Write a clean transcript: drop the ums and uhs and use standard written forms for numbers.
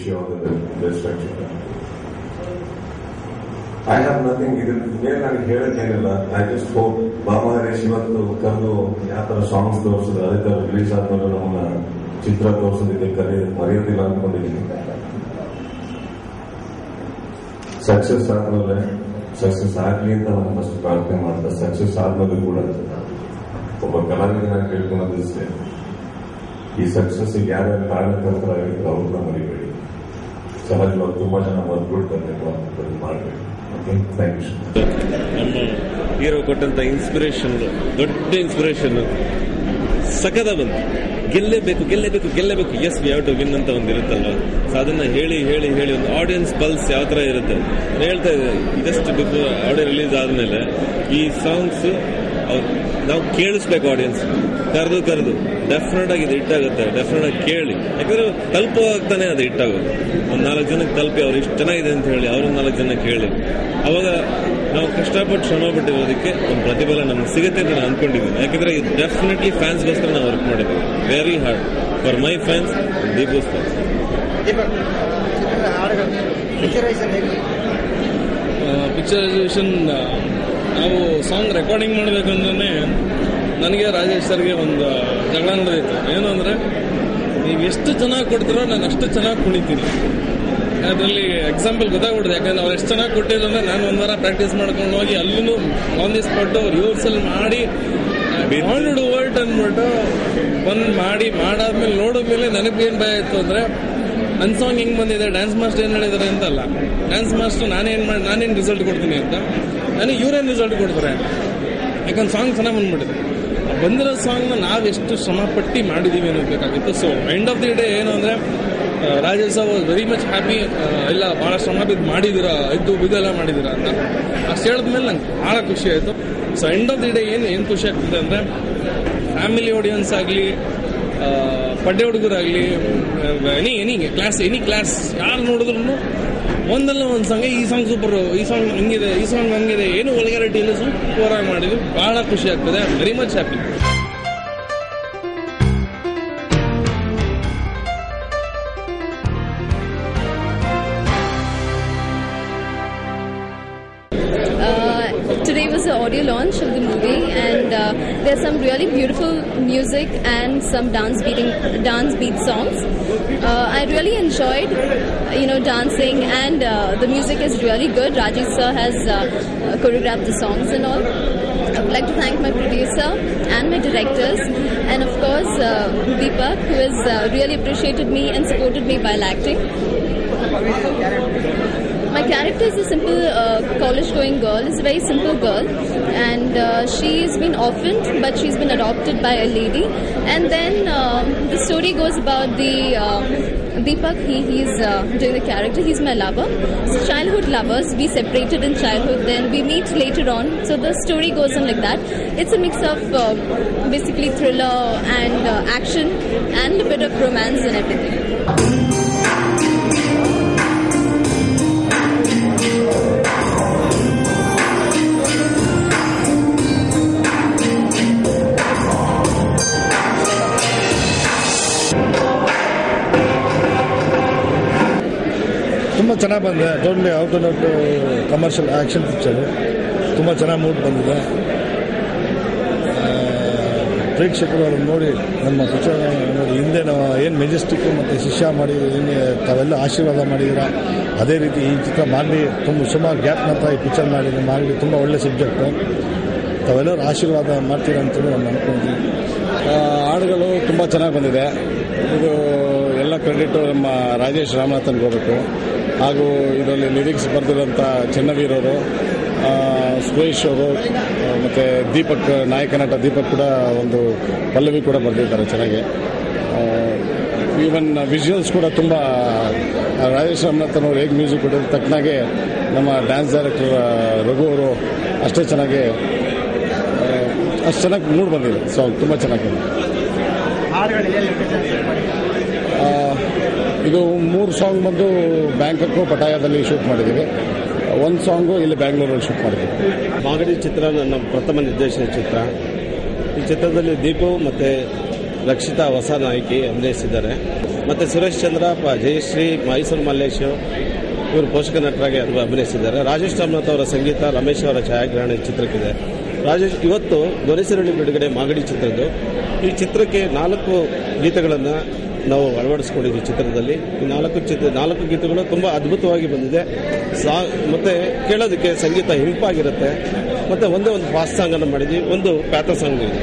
Wish you all the best Rakshita. I have nothing. ಇದ್ರ ಮೇಲೆ ನನಗೆ ಹೇಳಕ್ಕೇನಿಲ್ಲ. I just hope Baba Harish ಇವತ್ತು ಕರೆದು ಯಾವ ತರ ಸಾಂಗ್ಸ್ ತೋರಿಸಿದ್ರು ಅದೇ ತರ ರಿಲೀಸ್ ಆದ್ಮೇಲೆ ನಮ್ಮನ್ನ ಚಿತ್ರ ತೋರಿಸೋದಕ್ಕೆ ಮರೆಯೋದಿಲ್ಲ ಅನ್ಕೊಂಡಿದ್ದೀನಿ. ಸಕ್ಸಸ್ ಆದ್ಮೇಲೆ ಸಕ್ಸಸ್ ಆಗ್ಲಿ ಅಂತ ನಾನು ಫಸ್ಟ್ ಪ್ರಾರ್ಥನೆ ಮಾಡ್ತಾ, ಸಕ್ಸಸ್ ಆದ್ಮೇಲೆ ಕೂಡ ಒಬ್ಬ ಕಲಾವಿದನಾಗಿ ಕೇಳ್ಕೊಳ್ಳೋದಿಷ್ಟೇ, ಈ ಸಕ್ಸಸ್ ಯಾರ್ಯಾರು ಕಾರಣಕರ್ತರಾಗಿದ್ರು ಅವ್ರನ್ನ ಮರಿಬೇಡಿ. ಸಹಜವಾಗಿ ತುಂಬಾ ಜನ ಬಂದ್ಬಿಡ್ತಾರೆ, ಮಾಡಬೇಡಿ. Okay, thank you. ನಮ್ಮ ಹೀರೋ ಕೊಟ್ಟಂತ ಇನ್ಸ್ಪಿರೇಷನ್, ದೊಡ್ಡ ಇನ್ಸ್ಪಿರೇಷನ್ ಸಖದ ಬಂತು. ಗೆಲ್ಲೇಬೇಕು ಗೆಲ್ಲೇಬೇಕು ಗೆಲ್ಲೇಬೇಕು, yes we have to win ಅಂತ ಒಂದು ಇರುತ್ತಲ್ವ. ಸೊ ಅದನ್ನ ಹೇಳಿ ಹೇಳಿ ಹೇಳಿ ಒಂದು ಆಡಿಯನ್ಸ್ ಪಲ್ಸ್ ಯಾವ ತರ ಇರುತ್ತೆ ಹೇಳ್ತಾ ಇದ್ದಾರೆ. ಜಸ್ಟ್ ಬಿಫೋರ್ ಆಡಿಯೋ ರಿಲೀಸ್ ಆದ್ಮೇಲೆ ಈ ಸಾಂಗ್ಸ್ ನಾವು ಕೇಳಿಸ್ಬೇಕು. ಆಡಿಯನ್ಸ್ ಕರೆದು ಡೆಫಿನೆಟ್ ಆಗಿ ಇದು ಹಿಟ್ಟಾಗುತ್ತೆ. ಡೆಫಿನೆಟ್ ಆಗಿ ಕೇಳಿ, ಯಾಕಂದ್ರೆ ತಲುಪೋಗ್ತಾನೆ ಅದು ಹಿಟ್ಟಾಗೋದು. ಒಂದು 4 ಜನಕ್ಕೆ ತಲುಪಿ ಅವ್ರು ಇಷ್ಟು ಚೆನ್ನಾಗಿದೆ ಅಂತ ಹೇಳಿ ಅವ್ರನ್ನ 4 ಜನ ಕೇಳಿ, ಅವಾಗ ನಾವು ಕಷ್ಟಪಟ್ಟು ಶ್ರಮ ಪಟ್ಟಿರೋದಕ್ಕೆ ಒಂದು ಪ್ರತಿಫಲ ನಮ್ಗೆ ಸಿಗುತ್ತೆ ಅಂತ ನಾನು ಅನ್ಕೊಂಡಿದ್ದೀನಿ. ಯಾಕಂದ್ರೆ ಇದು ಡೆಫಿನೆಟ್ಲಿ ಫ್ಯಾನ್ಸ್ಗೋಸ್ಕರ ನಾವು ವರ್ಕ್ ಮಾಡಿದ್ದೀವಿ. Very hard for my fans, Deepu's fans. Picturisation ನಾವು ಸಾಂಗ್ ರೆಕಾರ್ಡಿಂಗ್ ಮಾಡಬೇಕಂದ್ರೆ ನನಗೆ ರಾಜೇಶ್ ಸರ್ಗೆ ಒಂದು ಜಗಳ ನಡೆದಿತ್ತು. ಏನು ಅಂದರೆ, ನೀವು ಎಷ್ಟು ಚೆನ್ನಾಗಿ ಕೊಡ್ತೀರೋ ನಾನು ಅಷ್ಟು ಚೆನ್ನಾಗಿ ಕುಣಿತೀನಿ. ಅದರಲ್ಲಿ ಎಕ್ಸಾಂಪಲ್ ಗೊತ್ತಾಗ್ಬಿಡ್ತದೆ. ಯಾಕಂದ್ರೆ ಅವ್ರು ಎಷ್ಟು ಚೆನ್ನಾಗಿ ಕೊಟ್ಟಿದ್ರು ಅಂದರೆ ನಾನು 1 ವಾರ ಪ್ರಾಕ್ಟೀಸ್ ಮಾಡ್ಕೊಂಡು ಹೋಗಿ ಅಲ್ಲೂ ಆನ್ ದಿ ಸ್ಪಾಟ್ ರಿಹರ್ಸಲ್ ಮಾಡಿ ಹಾಂಡ್ರೆಡ್ ವರ್ಟ್ ಅಂದ್ಬಿಟ್ಟು ಬಂದು ಮಾಡಾದ್ಮೇಲೆ ನೋಡಿದ್ಮೇಲೆ ನನಗೇನು ಭಯ ಇತ್ತು ಅಂದರೆ, ನನ್ನ ಸಾಂಗ್ ಹೆಂಗೆ ಬಂದಿದೆ, ಡ್ಯಾನ್ಸ್ ಮಾಸ್ಟರ್ ಏನು ಹೇಳಿದ್ದಾರೆ ಅಂತಲ್ಲ, ಡ್ಯಾನ್ಸ್ ಮಾಸ್ಟರ್ ನಾನೇನು ರಿಸಲ್ಟ್ ಕೊಡ್ತೀನಿ ಅಂತ, ನನಗೆ ಇವರೇನು ರಿಸಲ್ಟ್ ಕೊಡ್ತಾರೆ. ಯಾಕಂದ್ರೆ ಸಾಂಗ್ ಚೆನ್ನಾಗಿ ಬಂದ್ಬಿಟ್ಟಿದೆ. ಬಂದಿರೋ ಸಾಂಗ್ನ ನಾವು ಎಷ್ಟು ಶ್ರಮಪಟ್ಟು ಮಾಡಿದ್ದೀವಿ ಅನ್ನೋದಬೇಕಾಗಿತ್ತು. So end of the day ಏನು ಅಂದರೆ, Rajesh sir was very much happy. ಎಲ್ಲ ಭಾಳ ಶ್ರಮ ಬಿದ್ದು ಮಾಡಿದ್ದೀರಾ, ಇದೆಲ್ಲ ಮಾಡಿದ್ದೀರಾ ಅಂತ ಅಷ್ಟು ಹೇಳಿದ್ಮೇಲೆ ನಂಗೆ ಭಾಳ ಖುಷಿ ಆಯಿತು. So end of the day ಏನು ಖುಷಿ ಆಗ್ತದೆ ಅಂದರೆ, ಫ್ಯಾಮಿಲಿ ಆಡಿಯನ್ಸ್ ಆಗಲಿ, ಪಡ್ಡೆ ಹುಡುಗರಾಗಲಿ, ಎನಿ ಕ್ಲಾಸ್ ಯಾರು ನೋಡಿದ್ರು ಒಂದಲ್ಲ ಒಂದು ಸಾಂಗ್, ಈ ಸಾಂಗ್ ಸೂಪರ್, ಈ ಸಾಂಗ್ ಹಂಗಿದೆ, ಈ ಸಾಂಗ್ ಹಂಗಿದೆ, ಏನು ವಲ್ಗಾರಿಟಿ ಇಲ್ಲ, ಸೂಪರ್ ಆಗಿ ಮಾಡಿದ್ವಿ. ಭಾಳ ಖುಷಿ ಆಗ್ತದೆ. I am very much happy. Today was the audio launch of the movie, and there's some really beautiful music and some dance beat songs. I really enjoyed, dancing, and the music is really good. Rajesh sir has choreographed the songs and all. I would like to thank my producer and my directors, and of course Deepak, who has really appreciated me and supported me while acting. My character is a simple college-going girl. It's a very simple girl, and she's been orphaned, but she's been adopted by a lady. And then the story goes about the Deepak. He's doing the character. He's my lover. So childhood lovers. We separated in childhood. Then we meet later on. So the story goes on like that. It's a mix of basically thriller and action and a bit of romance and everything. ತುಂಬ ಚೆನ್ನಾಗಿ ಬಂದಿದೆ. Totally out and out commercial action picture. ತುಂಬ ಚೆನ್ನಾಗಿ mood ಬಂದಿದೆ. ಪ್ರೇಕ್ಷಕರು ಅದನ್ನು ನೋಡಿ, ನಮ್ಮ ಪಿಕ್ಚರ್ ನೋಡಿ, ಹಿಂದೆ ನಾವು ಏನು ಮೆಜೆಸ್ಟಿಕ್ಕು ಮತ್ತು ಶಿಷ್ಯ ಮಾಡಿ ಏನು ತಾವೆಲ್ಲ ಆಶೀರ್ವಾದ ಮಾಡಿದ್ದೀರಾ, ಅದೇ ರೀತಿ ಈ ಚಿತ್ರ ಮಾಡಲಿ. ತುಂಬ ಸುಮಾರು ಗ್ಯಾಪ್ ನಂತರ ಈ ಪಿಕ್ಚರ್ ಮಾಡಲಿ. ತುಂಬ ಒಳ್ಳೆ ಸಬ್ಜೆಕ್ಟು. ತಾವೆಲ್ಲರೂ ಆಶೀರ್ವಾದ ಮಾಡ್ತೀರಾ ಅಂತೇಳಿ ನಾನು ಅಂದ್ಕೊಂಡಿದ್ದೀನಿ. ಹಾಡುಗಳು ತುಂಬ ಚೆನ್ನಾಗಿ ಬಂದಿದೆ. ಇದು ಎಲ್ಲ ಕ್ರೆಡಿಟು ನಮ್ಮ ರಾಜೇಶ್ ರಾಮನಾಥನ್ಗೆ ಹೋಗಬೇಕು. ಹಾಗೂ ಇದರಲ್ಲಿ ಲಿರಿಕ್ಸ್ ಬರೆದಿರೋಂಥ ಚೆನ್ನವೀರವರು, ಸುರೇಶ್ ಅವರು, ಮತ್ತು ದೀಪಕ್, ನಾಯಕ ನಟ ದೀಪಕ್ ಕೂಡ ಒಂದು ಪಲ್ಲವಿ ಕೂಡ ಬರೆದಿದ್ದಾರೆ ಚೆನ್ನಾಗಿ. ಈವನ್ ವಿಜುವಲ್ಸ್ ಕೂಡ ತುಂಬ ರಾಜೇಶ್ ರಾಮನಾಥನ್ ಅವರು ಹೇಗೆ ಮ್ಯೂಸಿಕ್ ಕೊಟ್ಟಿರೋ ತಕ್ಕನಾಗೆ ನಮ್ಮ ಡ್ಯಾನ್ಸ್ ಡೈರೆಕ್ಟರ್ ರಘು ಅವರು ಅಷ್ಟು ಚೆನ್ನಾಗಿ ಮೂಡ್ ಬಂದಿದೆ. ಸೊ ತುಂಬ ಚೆನ್ನಾಗಿ ಇದು 3 ಸಾಂಗ್ ಬಂದು ಬ್ಯಾಂಕಾಕ್, ಪಟಾಯಾದಲ್ಲಿ ಶೂಟ್ ಮಾಡಿದ್ದೀವಿ. 1 ಸಾಂಗು ಇಲ್ಲಿ ಬ್ಯಾಂಗ್ಳೂರಲ್ಲಿ ಶೂಟ್ ಮಾಡಿದ್ದೀವಿ. ಮಾಗಡಿ ಚಿತ್ರ ನನ್ನ ಪ್ರಥಮ ನಿರ್ದೇಶನ ಚಿತ್ರ. ಈ ಚಿತ್ರದಲ್ಲಿ ದೀಪು ಮತ್ತು ರಕ್ಷಿತಾ ಹೊಸ ನಾಯಕಿ ಅಭಿನಯಿಸಿದ್ದಾರೆ. ಮತ್ತು ಸುರೇಶ್ ಚಂದ್ರ, ಜಯಶ್ರೀ, ಮೈಸೂರು ಮಲ್ಲೇಶ್ ಇವರು ಪೋಷಕ ನಟರಾಗಿ ಅಭಿನಯಿಸಿದ್ದಾರೆ. ರಾಜೇಶ್ ರಾಮನಾಥ್ ಅವರ ಸಂಗೀತ, ರಮೇಶ್ ಅವರ ಛಾಯಾಗ್ರಹಣ ಚಿತ್ರಕ್ಕಿದೆ. ರಾಜೇಶ್ ಇವತ್ತು ದೊರೆಸಿರಳಿ ಬಿಡುಗಡೆ ಮಾಗಡಿ ಚಿತ್ರದ್ದು. ಈ ಚಿತ್ರಕ್ಕೆ 4 ಗೀತೆಗಳನ್ನು ನಾವು ಅಳವಡಿಸ್ಕೊಂಡಿದ್ವಿ ಚಿತ್ರದಲ್ಲಿ. ಈ 4 ಗೀತೆಗಳು ತುಂಬ ಅದ್ಭುತವಾಗಿ ಬಂದಿದೆ. ಮತ್ತೆ ಕೇಳೋದಕ್ಕೆ ಸಂಗೀತ ಇಂಪಾಗಿರುತ್ತೆ. ಮತ್ತೆ ಒಂದೇ ಒಂದು ಫಾಸ್ಟ್ ಸಾಂಗ್ ಅನ್ನು ಮಾಡಿದ್ವಿ, ಒಂದು ಪ್ಯಾಥೋ ಸಾಂಗ್ ಇದೆ.